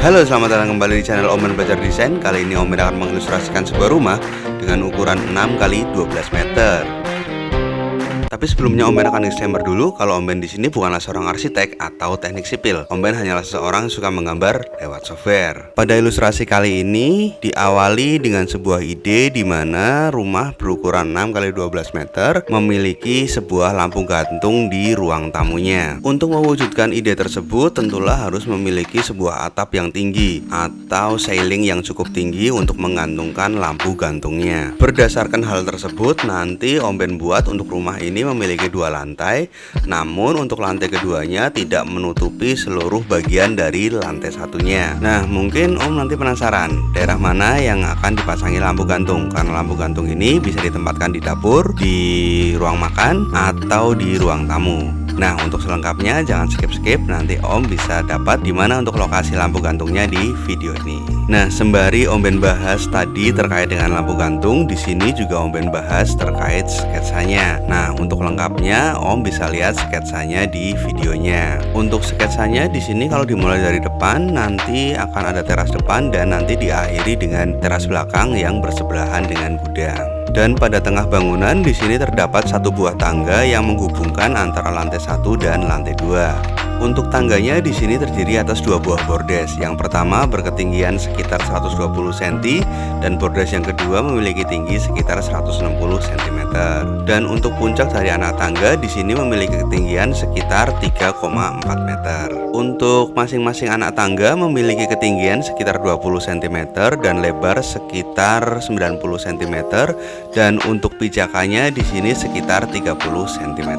Halo, selamat datang kembali di channel Om Ben Belajar Desain. Kali ini Om Ben akan mengilustrasikan sebuah rumah dengan ukuran 6 x 12 meter. Tapi sebelumnya Om Ben akan disclaimer dulu kalau Om Ben di sini bukanlah seorang arsitek atau teknik sipil. Om Ben hanyalah seseorang yang suka menggambar lewat software. Pada ilustrasi kali ini diawali dengan sebuah ide di mana rumah berukuran 6 x 12 meter memiliki sebuah lampu gantung di ruang tamunya. Untuk mewujudkan ide tersebut tentulah harus memiliki sebuah atap yang tinggi atau ceiling yang cukup tinggi untuk menggantungkan lampu gantungnya. Berdasarkan hal tersebut, nanti Om Ben buat untuk rumah ini memiliki 2 lantai, namun untuk lantai keduanya tidak menutupi seluruh bagian dari lantai satunya. Nah, mungkin Om nanti penasaran daerah mana yang akan dipasangi lampu gantung, karena lampu gantung ini bisa ditempatkan di dapur, di ruang makan, atau di ruang tamu. Nah, untuk selengkapnya jangan skip-skip, nanti Om bisa dapat di mana untuk lokasi lampu gantungnya di video ini. Nah, sembari Om Ben bahas tadi terkait dengan lampu gantung, di sini juga Om Ben bahas terkait sketsanya. Nah, untuk lengkapnya Om bisa lihat sketsanya di videonya. Untuk sketsanya di sini kalau dimulai dari depan, nanti akan ada teras depan dan nanti diakhiri dengan teras belakang yang bersebelahan dengan gudang. Dan pada tengah bangunan di sini terdapat satu buah tangga yang menghubungkan antara lantai 1 dan lantai 2. Untuk tangganya di sini terdiri atas 2 buah bordes. Yang pertama berketinggian sekitar 120 cm dan bordes yang kedua memiliki tinggi sekitar 160 cm. Dan untuk puncak dari anak tangga di sini memiliki ketinggian sekitar 3,4 meter. Untuk masing-masing anak tangga memiliki ketinggian sekitar 20 cm dan lebar sekitar 90 cm. Dan untuk pijakannya di sini sekitar 30 cm.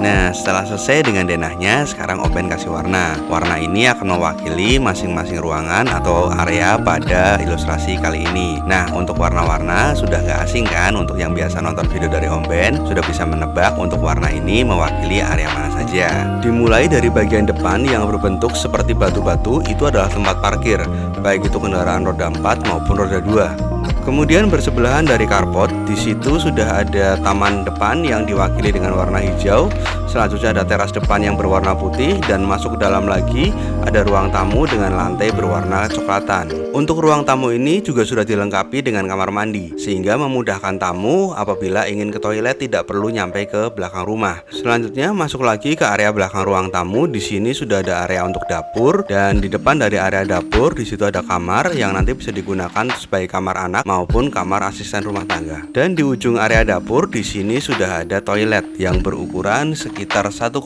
Nah, setelah selesai dengan denahnya, sekarang Om Ben kasih warna. Warna ini akan mewakili masing-masing ruangan atau area pada ilustrasi kali ini. Nah, untuk warna-warna sudah gak asing kan? Untuk yang biasa nonton video dari Om Ben sudah bisa menebak untuk warna ini mewakili area mana saja. Dimulai dari bagian depan yang berbentuk seperti batu-batu, itu adalah tempat parkir, baik itu kendaraan roda 4 maupun roda 2. Kemudian bersebelahan dari carport, di situ sudah ada taman depan yang diwakili dengan warna hijau. Selanjutnya ada teras depan yang berwarna putih dan masuk ke dalam lagi ada ruang tamu dengan lantai berwarna coklatan. Untuk ruang tamu ini juga sudah dilengkapi dengan kamar mandi sehingga memudahkan tamu apabila ingin ke toilet tidak perlu nyampe ke belakang rumah. Selanjutnya masuk lagi ke area belakang ruang tamu. Di sini sudah ada area untuk dapur dan di depan dari area dapur di situ ada kamar yang nanti bisa digunakan sebagai kamar anak maupun kamar asisten rumah tangga. Dan di ujung area dapur di sini sudah ada toilet yang berukuran sekitar 1,52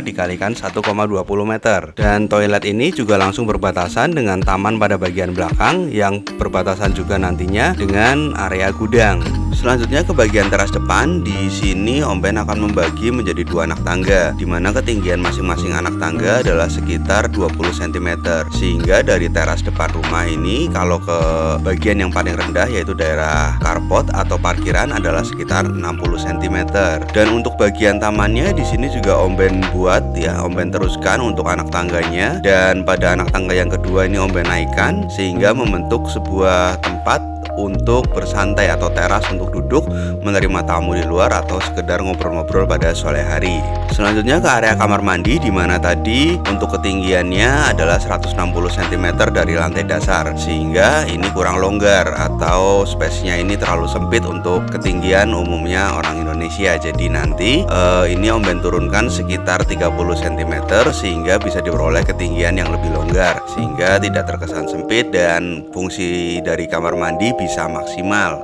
dikalikan 1,20 meter. Dan toilet ini juga langsung berbatasan dengan taman pada bagian belakang yang berbatasan juga nantinya dengan area gudang. Selanjutnya ke bagian teras depan, di sini Om Ben akan membagi menjadi 2 anak tangga, di mana ketinggian masing-masing anak tangga adalah sekitar 20 cm. Sehingga dari teras depan rumah ini kalau ke bagian yang paling rendah yaitu daerah carport atau parkiran adalah sekitar 60 cm. Dan untuk bagian tamannya di sini juga Om Ben buat ya, Om Ben teruskan untuk anak tangganya, dan pada anak tangga yang kedua ini Om Ben naikkan sehingga membentuk sebuah tempat untuk bersantai atau teras untuk duduk menerima tamu di luar atau sekedar ngobrol-ngobrol pada sore hari. Selanjutnya ke area kamar mandi, di mana tadi untuk ketinggiannya adalah 160 cm dari lantai dasar sehingga ini kurang longgar atau space-nya ini terlalu sempit untuk ketinggian umumnya orang Indonesia. Jadi nanti ini Om Ben turunkan sekitar 30 cm sehingga bisa diperoleh ketinggian yang lebih longgar sehingga tidak terkesan sempit dan fungsi dari kamar mandi bisa maksimal.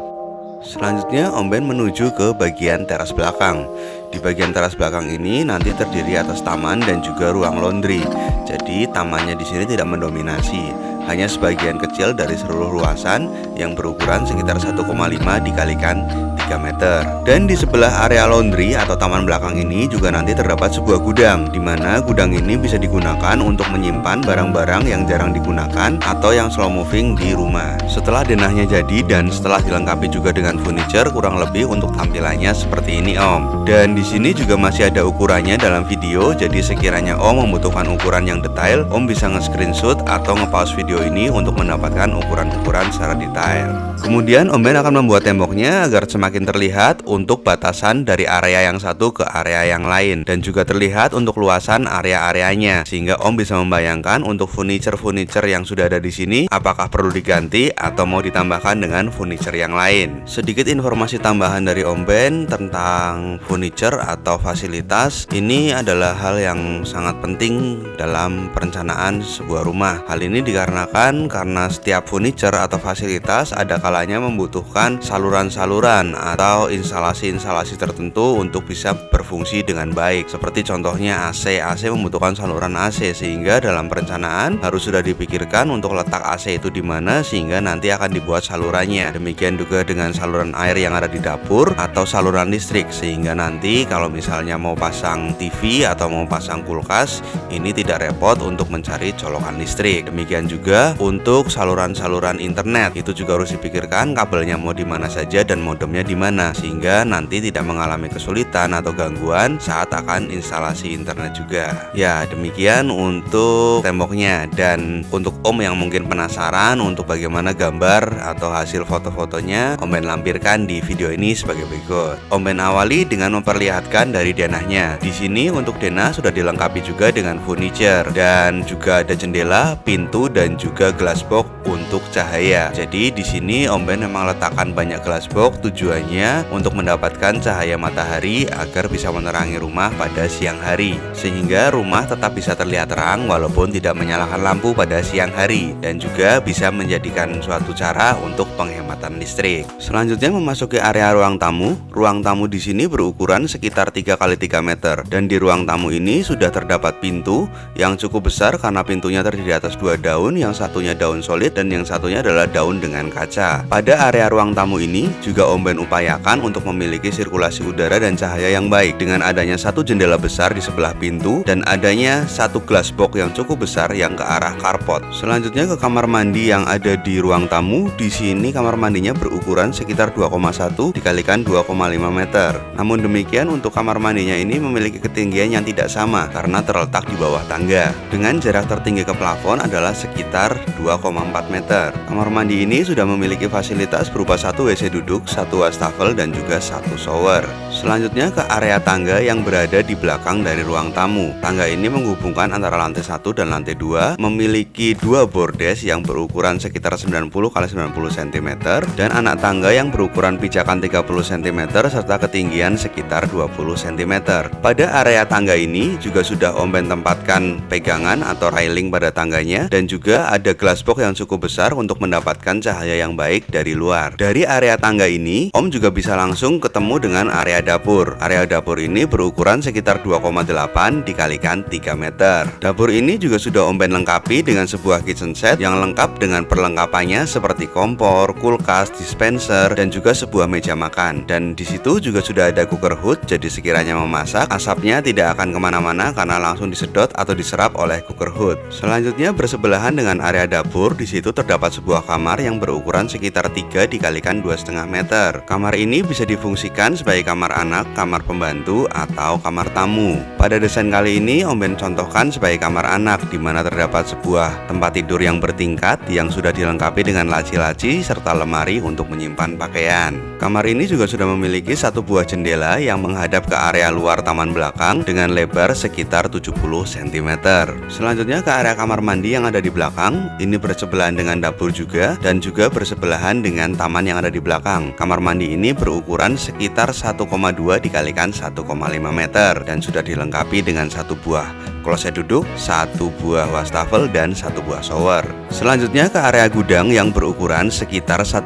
Selanjutnya Om Ben menuju ke bagian teras belakang. Di bagian teras belakang ini nanti terdiri atas taman dan juga ruang laundry. Jadi tamannya di sini tidak mendominasi, hanya sebagian kecil dari seluruh luasan yang berukuran sekitar 1,5 dikalikan 3 meter. Dan di sebelah area laundry atau taman belakang ini juga nanti terdapat sebuah gudang, di mana gudang ini bisa digunakan untuk menyimpan barang-barang yang jarang digunakan atau yang slow moving di rumah. Setelah denahnya jadi dan setelah dilengkapi juga dengan furniture, kurang lebih untuk tampilannya seperti ini Om. Dan di sini juga masih ada ukurannya dalam video, jadi sekiranya Om membutuhkan ukuran yang detail, Om bisa nge-screenshot atau nge-pause video video ini untuk mendapatkan ukuran-ukuran secara detail. Kemudian Om Ben akan membuat temboknya agar semakin terlihat untuk batasan dari area yang satu ke area yang lain, dan juga terlihat untuk luasan area-areanya, sehingga Om bisa membayangkan untuk furniture yang sudah ada di sini apakah perlu diganti atau mau ditambahkan dengan furniture yang lain. Sedikit informasi tambahan dari Om Ben tentang furniture atau fasilitas. Ini adalah hal yang sangat penting dalam perencanaan sebuah rumah. Hal ini dikarenakan karena setiap furniture atau fasilitas ada kalanya membutuhkan saluran-saluran atau instalasi-instalasi tertentu untuk bisa berfungsi dengan baik. Seperti contohnya AC membutuhkan saluran AC, sehingga dalam perencanaan harus sudah dipikirkan untuk letak AC itu di mana sehingga nanti akan dibuat salurannya. Demikian juga dengan saluran air yang ada di dapur atau saluran listrik, sehingga nanti kalau misalnya mau pasang TV atau mau pasang kulkas, ini tidak repot untuk mencari colokan listrik. Demikian juga untuk saluran-saluran internet, itu juga harus dipikirkan kabelnya mau di mana saja dan modemnya di mana, sehingga nanti tidak mengalami kesulitan atau gangguan saat akan instalasi internet juga. Ya, demikian untuk temboknya. Dan untuk Om yang mungkin penasaran untuk bagaimana gambar atau hasil foto-fotonya, Om Ben lampirkan di video ini sebagai berikut. Om Ben awali dengan memperlihatkan dari denahnya. Di sini untuk denah sudah dilengkapi juga dengan furniture, dan juga ada jendela, pintu, dan juga glass box untuk cahaya. Jadi di sini Om Ben memang letakkan banyak glass box, tujuannya untuk mendapatkan cahaya matahari agar bisa menerangi rumah pada siang hari, sehingga rumah tetap bisa terlihat terang walaupun tidak menyalakan lampu pada siang hari, dan juga bisa menjadikan suatu cara untuk penghematan listrik. Selanjutnya memasuki area ruang tamu. Ruang tamu di sini berukuran sekitar 3x3 meter, dan di ruang tamu ini sudah terdapat pintu yang cukup besar karena pintunya terdiri atas 2 daun, yang satunya daun solid dan yang satunya adalah daun dengan kaca. Pada area ruang tamu ini juga Om Ben upayakan untuk memiliki sirkulasi udara dan cahaya yang baik dengan adanya satu jendela besar di sebelah pintu dan adanya satu glass box yang cukup besar yang ke arah carport. Selanjutnya ke kamar mandi yang ada di ruang tamu. Di sini kamar mandinya berukuran sekitar 2,1 dikalikan 2,5 meter. Namun demikian untuk kamar mandinya ini memiliki ketinggian yang tidak sama karena terletak di bawah tangga, dengan jarak tertinggi ke plafon adalah sekitar 2,4 meter. Kamar mandi ini sudah memiliki fasilitas berupa satu WC duduk, satu wastafel, dan juga satu shower. Selanjutnya ke area tangga yang berada di belakang dari ruang tamu. Tangga ini menghubungkan antara lantai 1 dan lantai 2, memiliki 2 bordes yang berukuran sekitar 90 x 90 cm dan anak tangga yang berukuran pijakan 30 cm serta ketinggian sekitar 20 cm. Pada area tangga ini juga sudah Om Ben tempatkan pegangan atau railing pada tangganya, dan juga ada glass box yang cukup besar untuk mendapatkan cahaya yang baik dari luar. Dari area tangga ini Om juga bisa langsung ketemu dengan area dapur. Area dapur ini berukuran sekitar 2,8 dikalikan 3 meter. Dapur ini juga sudah Om Ben lengkapi dengan sebuah kitchen set yang lengkap dengan perlengkapannya seperti kompor, kulkas, dispenser, dan juga sebuah meja makan. Dan di situ juga sudah ada cooker hood, jadi sekiranya memasak, asapnya tidak akan kemana-mana karena langsung disedot atau diserap oleh cooker hood. Selanjutnya bersebelahan dengan area dapur, di situ terdapat sebuah kamar yang berukuran sekitar 3 dikalikan 2,5 meter. Kamar ini bisa difungsikan sebagai kamar anak, kamar pembantu, atau kamar tamu. Pada desain kali ini Om Ben contohkan sebagai kamar anak, di mana terdapat sebuah tempat tidur yang bertingkat yang sudah dilengkapi dengan laci-laci serta lemari untuk menyimpan pakaian. Kamar ini juga sudah memiliki satu buah jendela yang menghadap ke area luar taman belakang dengan lebar sekitar 70 cm. Selanjutnya ke area kamar mandi yang ada di belakang. Ini bersebelahan dengan dapur juga, dan juga bersebelahan dengan taman yang ada di belakang. Kamar mandi ini berukuran sekitar 1,2 dikalikan 1,5 meter dan sudah dilengkapi dengan satu buah kloset duduk, satu buah wastafel, dan satu buah shower. Selanjutnya ke area gudang yang berukuran sekitar 1,5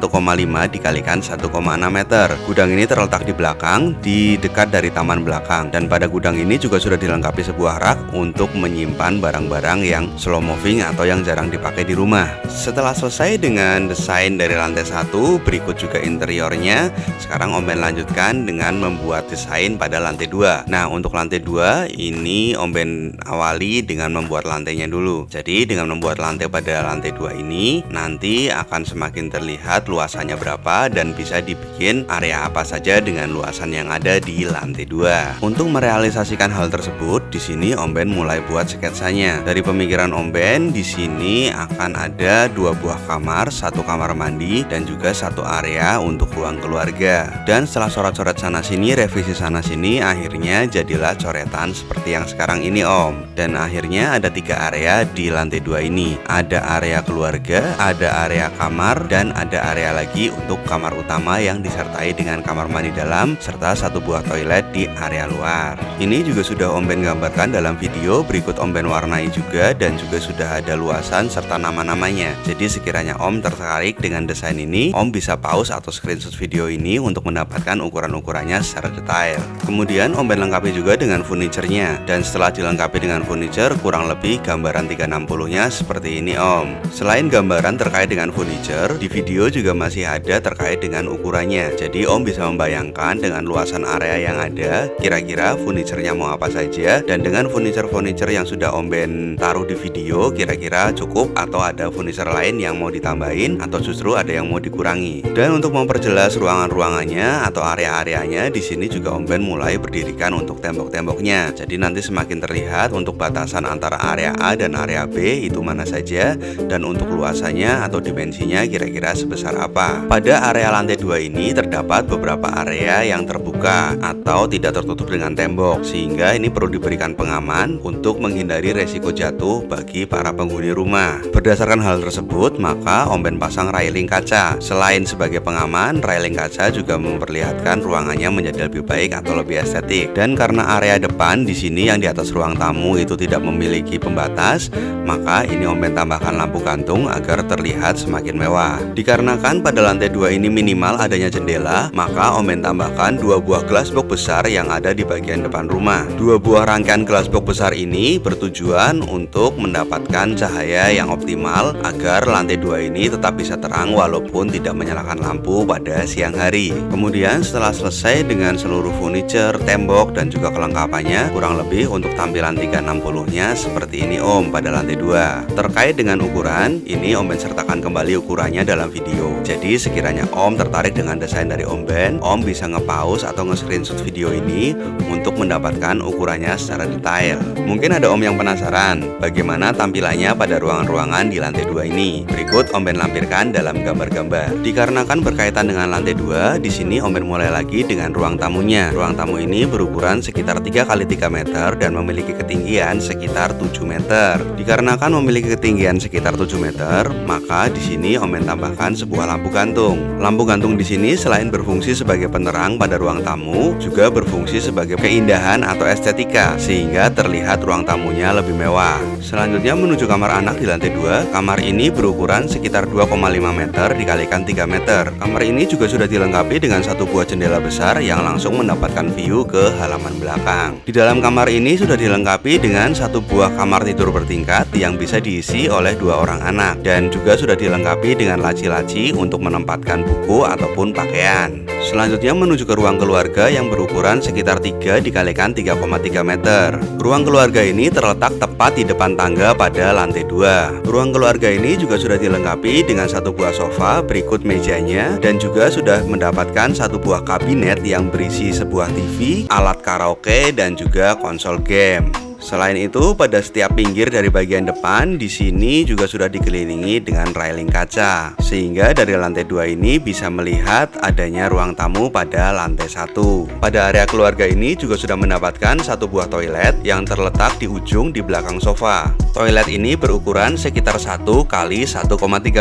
dikalikan 1,6 meter. Gudang ini terletak di belakang, di dekat dari taman belakang, dan pada gudang ini juga sudah dilengkapi sebuah rak untuk menyimpan barang-barang yang slow moving atau yang jarang dipakai di rumah. Setelah selesai dengan desain dari lantai 1, berikut juga interiornya. Sekarang Om Ben lanjutkan dengan membuat desain pada lantai 2. Nah, untuk lantai 2 ini Om Ben awali dengan membuat lantainya dulu. Jadi dengan membuat lantai pada lantai 2 ini nanti akan semakin terlihat luasannya berapa dan bisa dibikin area apa saja dengan luasan yang ada di lantai 2. Untuk merealisasikan hal tersebut, di sini Om Ben mulai buat sketsanya. Dari pemikiran Om Ben, di sini akan ada 2 buah kamar, 1 kamar mandi dan juga 1 area untuk ruang keluarga. Dan setelah coret-coret sana sini, revisi sana sini, akhirnya jadilah coretan seperti yang sekarang ini Om. Dan akhirnya ada 3 area di lantai 2 ini. Ada area keluarga, ada area kamar, dan ada area lagi untuk kamar utama yang disertai dengan kamar mandi dalam serta 1 buah toilet di area luar. Ini juga sudah Om Ben gambarkan dalam video, berikut Om Ben warnai juga dan juga sudah ada luasan serta nama-namanya. Jadi sekiranya Om tertarik dengan desain ini, Om bisa pause atau screenshot video ini untuk mendapatkan ukuran-ukurannya secara detail. Kemudian Om Ben lengkapi juga dengan furniture-nya, dan setelah dilengkapi dengan furniture, kurang lebih gambaran 360-nya seperti ini Om. Selain gambaran terkait dengan furniture, di video juga masih ada terkait dengan ukurannya. Jadi Om bisa membayangkan dengan luasan area yang ada, kira-kira furniture-nya mau apa saja, dan dengan furniture-furniture yang sudah Om Ben taruh di video, kira-kira cukup atau ada furniture lain yang mau ditambahin atau justru ada yang mau dikurangi. Dan untuk memperjelas ruangan-ruangannya atau area-areanya, di sini juga Om Ben mulai berdirikan untuk tembok-temboknya. Jadi nanti semakin terlihat untuk batasan antara area A dan area B itu mana saja, dan untuk luasannya atau dimensinya kira-kira sebesar apa. Pada area lantai 2 ini terdapat beberapa area yang terbuka atau tidak tertutup dengan tembok, sehingga ini perlu diberikan pengaman untuk menghindari resiko jatuh bagi para penghuni rumah. Berdasarkan hal tersebut, maka Om Ben pasang railing kaca. Selain sebagai pengaman, railing kaca juga memperlihatkan ruangannya menjadi lebih baik atau lebih estetik. Dan karena area depan di sini yang di atas ruang tamu itu tidak memiliki pembatas, maka ini Om Ben tambahkan lampu gantung agar terlihat semakin mewah. Dikarenakan pada lantai 2 ini minimal adanya jendela, maka Om Ben tambahkan 2 buah glassbox besar yang ada di bagian depan rumah. 2 buah rangkaian glassbox besar ini bertujuan untuk mendapatkan cahaya yang optimal agar lantai 2 ini tetap bisa terang walaupun tidak menyalakan lampu pada siang hari. Kemudian setelah selesai dengan seluruh furniture, tembok, dan juga kelengkapannya, kurang lebih untuk tampilan 360-nya seperti ini Om pada lantai 2. Terkait dengan ukuran, ini Om Ben sertakan kembali ukurannya dalam video. Jadi sekiranya Om tertarik dengan desain dari Om Ben, Om bisa nge-pause atau nge-screenshot video ini untuk mendapatkan ukurannya secara detail. Mungkin ada Om yang penasaran bagaimana tampilannya pada ruangan-ruangan di lantai 2 ini. Berikut Om Ben lampirkan dalam gambar-gambar. Dikarenakan berkaitan dengan lantai 2, di sini Om Ben mulai lagi dengan ruang tamunya. Ruang tamu ini berukuran sekitar 3 x 3 meter dan memiliki ketinggian sekitar 7 meter. Dikarenakan memiliki ketinggian sekitar 7 meter, maka di sini Om Ben tambahkan sebuah lampu gantung. Lampu gantung di sini selain berfungsi sebagai penerang pada ruang tamu, juga berfungsi sebagai keindahan atau estetika sehingga terlihat ruang tamunya lebih mewah. Selanjutnya menuju kamar anak di lantai 2. Kamar ini berukuran sekitar 2,5 meter dikalikan 3 meter. Kamar ini juga sudah dilengkapi dengan 1 buah jendela besar yang langsung mendapatkan view ke halaman belakang. Di dalam kamar ini sudah dilengkapi dengan 1 buah kamar tidur bertingkat yang bisa diisi oleh 2 orang anak, dan juga sudah dilengkapi dengan laci-laci untuk menempatkan buku ataupun pakaian. Selanjutnya menuju ke ruang keluarga yang berukuran sekitar 3 dikalikan 3,3 meter. Ruang keluarga ini terletak tepat di depan tangga pada lantai 2. Ruang keluarga ini juga sudah dilengkapi dengan 1 buah sofa berikut mejanya, dan juga sudah mendapatkan 1 buah kabinet yang berisi sebuah TV, alat karaoke, dan juga konsol game. Selain itu, pada setiap pinggir dari bagian depan di sini juga sudah dikelilingi dengan railing kaca, sehingga dari lantai 2 ini bisa melihat adanya ruang tamu pada lantai 1. Pada area keluarga ini juga sudah mendapatkan 1 buah toilet yang terletak di ujung di belakang sofa. Toilet ini berukuran sekitar 1 x 1,3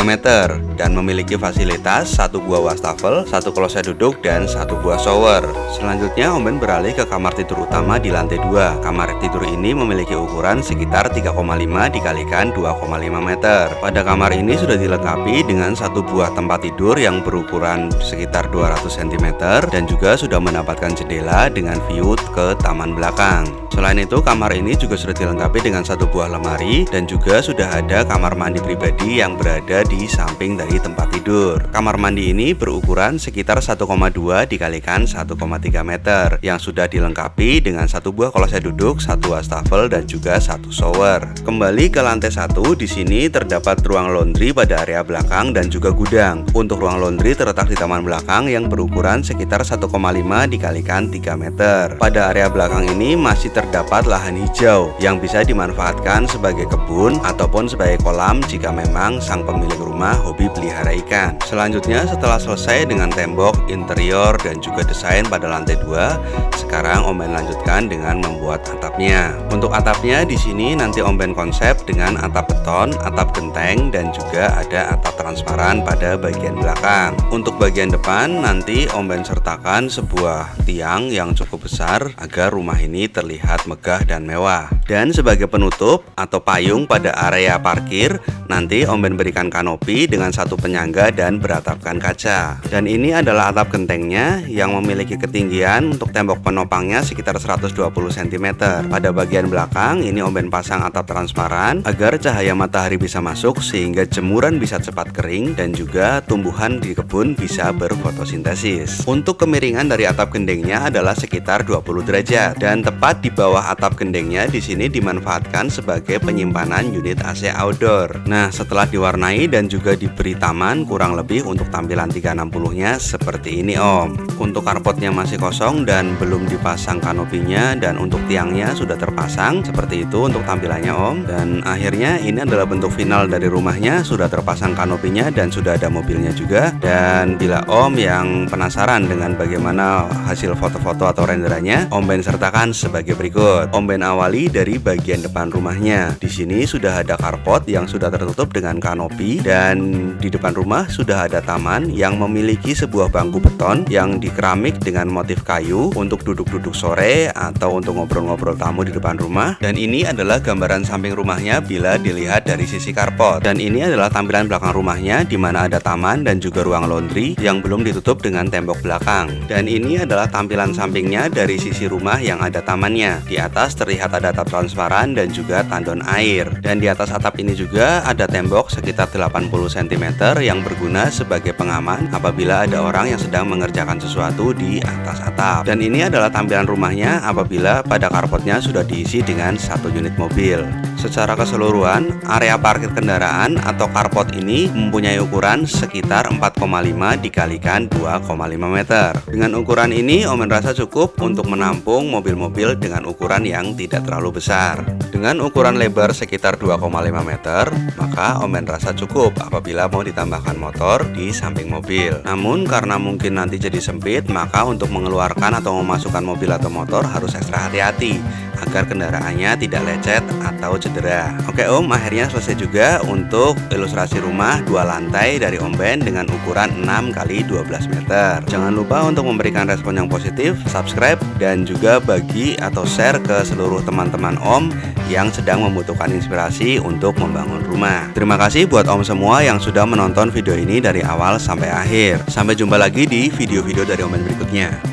meter dan memiliki fasilitas 1 buah wastafel, 1 kloset duduk, dan 1 buah shower. Selanjutnya Om Ben beralih ke kamar tidur utama di lantai 2. Kamar tidur ini memiliki ukuran sekitar 3,5 dikalikan 2,5 meter. Pada kamar ini sudah dilengkapi dengan 1 buah tempat tidur yang berukuran sekitar 200 cm dan juga sudah mendapatkan jendela dengan view ke taman belakang. Selain itu, kamar ini juga sudah dilengkapi dengan satu buah lemari dan juga sudah ada kamar mandi pribadi yang berada di samping dari tempat tidur. Kamar mandi ini berukuran sekitar 1,2 dikalikan 1,3 meter yang sudah dilengkapi dengan satu buah kolose duduk, satu wastafel dan juga satu shower. Kembali ke lantai 1, di sini terdapat ruang laundry pada area belakang dan juga gudang. Untuk ruang laundry terletak di taman belakang yang berukuran sekitar 1,5 dikalikan 3 meter. Pada area belakang ini masih terdapat lahan hijau yang bisa dimanfaatkan sebagai kebun ataupun sebagai kolam jika memang sang pemilik rumah hobi pelihara ikan. Selanjutnya, setelah selesai dengan tembok, interior dan juga desain pada lantai 2, sekarang Om Ben lanjutkan dengan membuat atapnya. Untuk atapnya di sini nanti Om Ben konsep dengan atap beton, atap genteng dan juga ada atap transparan pada bagian belakang. Untuk bagian depan nanti Om Ben sertakan sebuah tiang yang cukup besar agar rumah ini terlihat megah dan mewah. Dan sebagai penutup atau payung pada area parkir, nanti Om Ben berikan kanopi dengan satu penyangga dan beratapkan kaca. Dan ini adalah atap gentengnya yang memiliki ketinggian untuk tembok penopangnya sekitar 120 cm. Pada bagian belakang ini Om Ben pasang atap transparan agar cahaya matahari bisa masuk sehingga jemuran bisa cepat kering dan juga tumbuhan di kebun bisa berfotosintesis. Untuk kemiringan dari atap gendengnya adalah sekitar 20 derajat dan tepat di bawah atap gendengnya di sini dimanfaatkan sebagai penyimpanan unit AC outdoor. Nah, setelah diwarnai dan juga diberi taman kurang lebih untuk tampilan 360-nya seperti ini Om. Untuk karpotnya masih kosong dan belum dipasang kanopinya dan untuk tiangnya sudah terpasang seperti itu untuk tampilannya Om. Dan akhirnya ini adalah bentuk final dari rumahnya, sudah terpasang kanopinya dan sudah ada mobilnya juga. Dan bila Om yang penasaran dengan bagaimana hasil foto-foto atau renderannya, Om Ben sertakan sebagai berikut. Om Ben awali dari bagian depan rumahnya. Di sini sudah ada karpot yang sudah tertutup dengan kanopi dan di depan rumah sudah ada taman yang memiliki sebuah bangku beton yang dikeramik dengan motif kayu untuk duduk-duduk sore atau untuk ngobrol-ngobrol tamu di depan rumah. Dan ini adalah gambaran samping rumahnya bila dilihat dari sisi karpot. Dan ini adalah tampilan belakang rumahnya di mana ada taman dan juga ruang laundry yang belum ditutup dengan tembok belakang. Dan ini adalah tampilan sampingnya dari sisi rumah yang ada tamannya. Di atas terlihat ada atap transparan dan juga tandon air. Dan di atas atap ini juga ada tembok sekitar 80 cm yang berguna sebagai pengaman apabila ada orang yang sedang mengerjakan sesuatu di atas atap. Dan ini adalah tampilan rumahnya apabila pada karpotnya sudah diisi dengan satu unit mobil. Secara keseluruhan, area parkir kendaraan atau karpot ini mempunyai ukuran sekitar 4,5 dikalikan 2,5 meter. Dengan ukuran ini Om Ben rasa cukup untuk menampung mobil-mobil dengan ukuran yang tidak terlalu besar. Dengan ukuran lebar sekitar 2,5 meter, maka Om Ben rasa cukup apabila mau ditambahkan motor di samping mobil. Namun karena mungkin nanti jadi sempit, maka untuk mengeluarkan atau memasukkan mobil atau motor harus ekstra hati-hati agar kendaraannya tidak lecet atau cedera. Oke Om, akhirnya selesai juga untuk ilustrasi rumah 2 lantai dari Om Ben dengan ukuran 6x12 meter. Jangan lupa untuk memberikan respon yang positif, subscribe, dan juga bagi atau share ke seluruh teman-teman Om yang sedang membutuhkan inspirasi untuk membangun rumah. Terima kasih buat Om semua yang sudah menonton video ini dari awal sampai akhir. Sampai jumpa lagi di video-video dari Om Ben berikutnya.